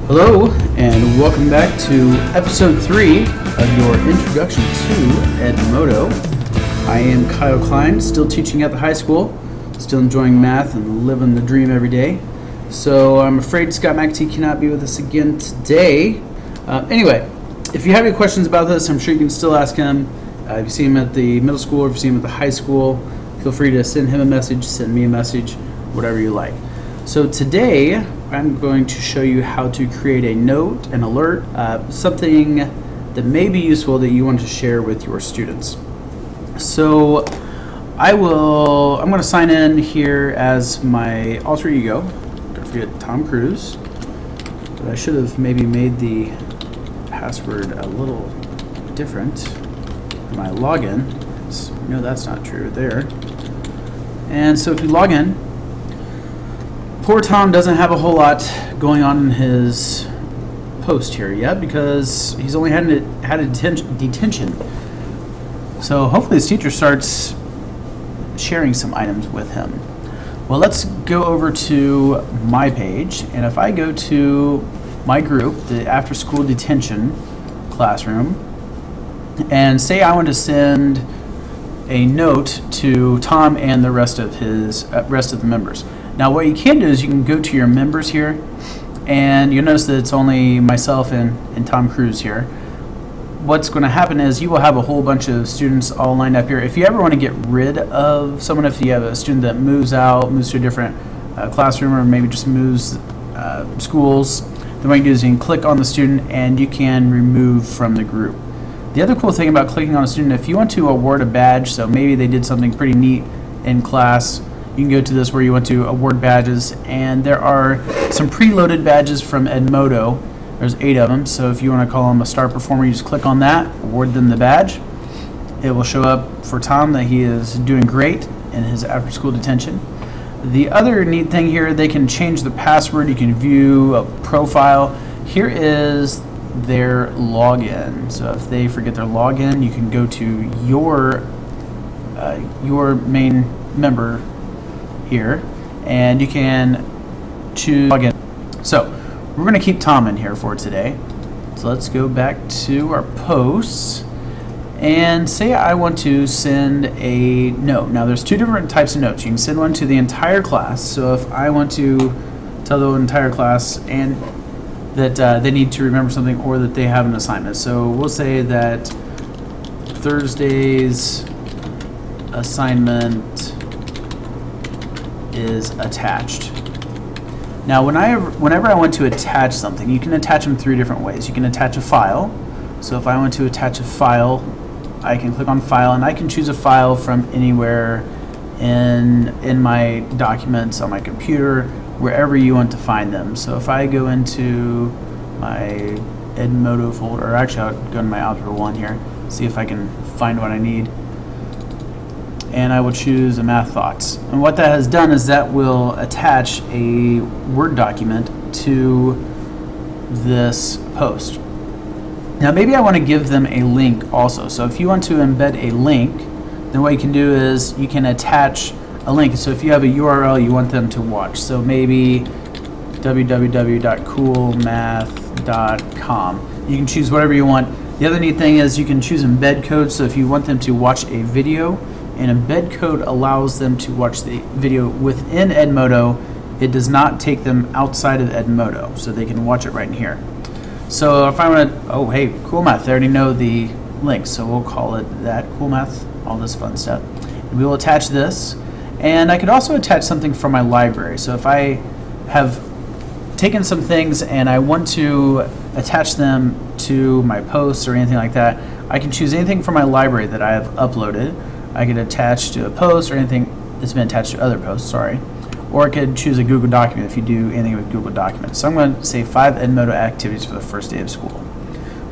Hello, and welcome back to episode 3 of your introduction to Edmodo. I am Kyle Klein, still teaching at the high school, still enjoying math and living the dream every day. So I'm afraid Scott McAtee cannot be with us again today. Anyway, if you have any questions about this, I'm sure you can still ask him. If you see him at the middle school or if you see him at the high school, feel free to send him a message, send me a message, whatever you like. So today, I'm going to show you how to create a note, an alert, something that may be useful that you want to share with your students. So I'm going to sign in here as my alter ego. Don't forget Tom Cruise. But I should have maybe made the password a little different. My login, no, that's not true there. And so if you log in, poor Tom doesn't have a whole lot going on in his post here yet because he's only had a detention. So hopefully his teacher starts sharing some items with him. Well, let's go over to my page, and if I go to my group, the after school detention classroom, and say I want to send a note to Tom and the rest of the members. Now what you can do is you can go to your members here, and you'll notice that it's only myself and Tom Cruise here. What's going to happen is you will have a whole bunch of students all lined up here. If you ever want to get rid of someone, if you have a student that moves to a different classroom, or maybe just moves schools, then what you can do is you can click on the student and you can remove from the group. The other cool thing about clicking on a student, if you want to award a badge, so maybe they did something pretty neat in class, you can go to this where you want to award badges, and there are some preloaded badges from Edmodo. There's 8 of them, so if you want to call them a star performer, you just click on that, award them the badge. It will show up for Tom that he is doing great in his after-school detention. The other neat thing here, they can change the password, you can view a profile. Here is their login. So if they forget their login, you can go to your main member here, and you can choose login. So we're going to keep Tom in here for today. So let's go back to our posts and say I want to send a note. Now there's 2 different types of notes. You can send one to the entire class. So if I want to tell the entire class and that they need to remember something or that they have an assignment. So we'll say that Thursday's assignment is attached. Now whenever I want to attach something, you can attach them 3 different ways. You can attach a file. So if I want to attach a file, I can click on file, and I can choose a file from anywhere in my documents on my computer, wherever you want to find them. So if I go into my Edmodo folder, or actually I'll go to my Algebra 1 here, see if I can find what I need. And I will choose a math thoughts. And what that has done is that will attach a Word document to this post. Now maybe I want to give them a link also. So if you want to embed a link, then what you can do is you can attach a link. So if you have a URL you want them to watch, so maybe www.coolmath.com. You can choose whatever you want. The other neat thing is you can choose embed code. So if you want them to watch a video, and embed code allows them to watch the video within Edmodo. It does not take them outside of Edmodo, so they can watch it right in here. So if I want to, oh hey, Cool Math, they already know the link, so we'll call it that, Cool Math, all this fun stuff. And we will attach this, and I could also attach something from my library. So if I have taken some things and I want to attach them to my posts or anything like that, I can choose anything from my library that I have uploaded. I could attach to a post or anything that's been attached to other posts, sorry. Or I could choose a Google document if you do anything with Google Documents. So I'm going to say 5 Edmodo activities for the first day of school.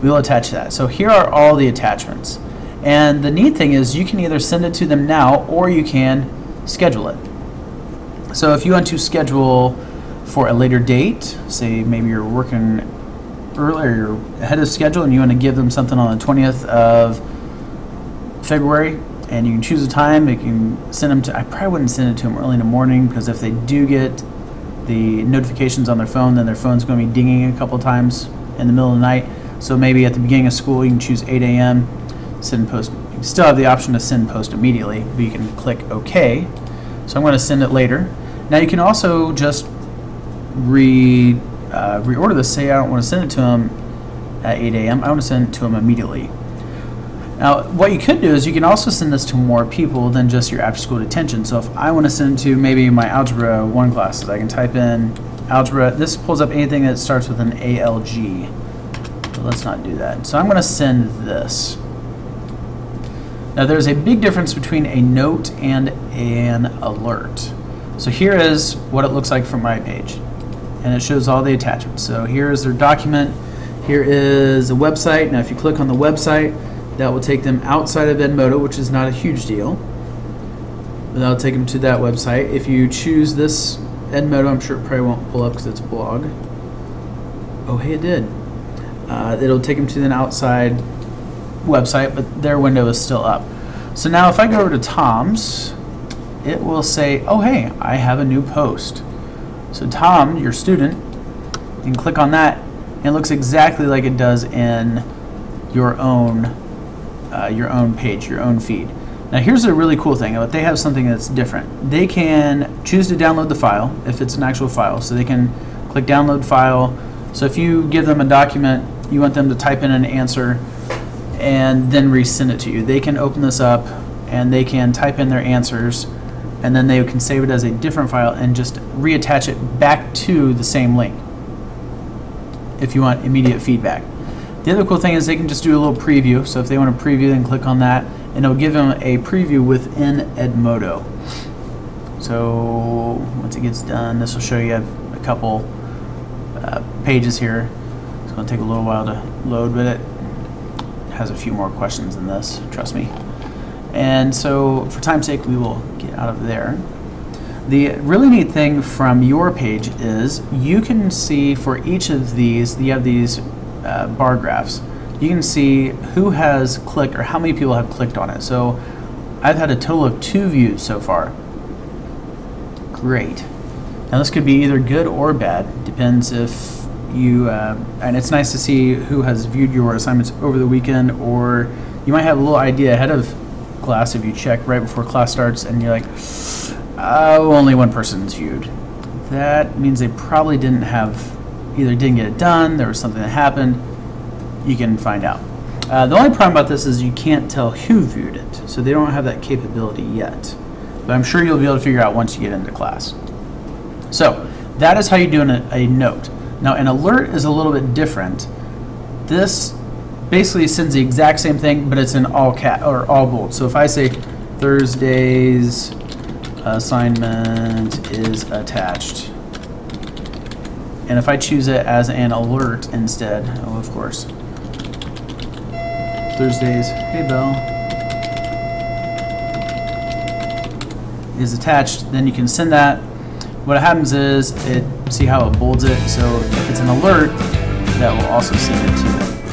We will attach that. So here are all the attachments. And the neat thing is you can either send it to them now or you can schedule it. So if you want to schedule for a later date, say maybe you're working earlier, you're ahead of schedule and you want to give them something on the 20th of February, and you can choose a time. You can send them to, I probably wouldn't send it to them early in the morning, because if they do get the notifications on their phone, then their phone's going to be dinging a couple times in the middle of the night. So maybe at the beginning of school you can choose 8 a.m. send post. You can still have the option to send post immediately, but you can click OK. So I'm going to send it later. Now you can also just reorder this. Say I don't want to send it to them at 8 a.m. I want to send it to them immediately. Now what you could do is you can also send this to more people than just your after school detention. So if I want to send it to maybe my Algebra 1 classes, I can type in Algebra. This pulls up anything that starts with an ALG. But let's not do that. So I'm going to send this. Now there's a big difference between a note and an alert. So here is what it looks like from my page. And it shows all the attachments. So here is their document. Here is a website. Now if you click on the website, that will take them outside of Edmodo, which is not a huge deal. But that'll take them to that website. If you choose this Edmodo, I'm sure it probably won't pull up because it's a blog. Oh, hey, it did. It'll take them to an outside website, but their window is still up. So now if I go over to Tom's, it will say, oh, hey, I have a new post. So Tom, your student, you can click on that, and it looks exactly like it does in your own page, your own feed. Now here's a really cool thing, but they have something that's different. They can choose to download the file if it's an actual file, so they can click download file. So if you give them a document, you want them to type in an answer and then resend it to you. They can open this up and they can type in their answers, and then they can save it as a different file and just reattach it back to the same link if you want immediate feedback. The other cool thing is they can just do a little preview. So if they want to preview, then click on that, and it'll give them a preview within Edmodo. So once it gets done, this will show you a couple pages here. It's going to take a little while to load, but it has a few more questions than this, trust me. And so for time's sake, we will get out of there. The really neat thing from your page is you can see for each of these, you have these bar graphs. You can see who has clicked or how many people have clicked on it. So I've had a total of 2 views so far. Great. Now this could be either good or bad. Depends if you, and it's nice to see who has viewed your assignments over the weekend, or you might have a little idea ahead of class if you check right before class starts and you're like, oh, only 1 person's viewed. That means they probably didn't get it done, there was something that happened. You can find out. The only problem about this is you can't tell who viewed it, so they don't have that capability yet. But I'm sure you'll be able to figure out once you get into class. So that is how you do a note. Now an alert is a little bit different. This basically sends the exact same thing, but it's in all cap or all bold. So if I say Thursday's assignment is attached, and if I choose it as an alert instead, oh of course, Thursday's, hey Belle, is attached, then you can send that. What happens is, see how it bolds it, so if it's an alert, that will also send it to them.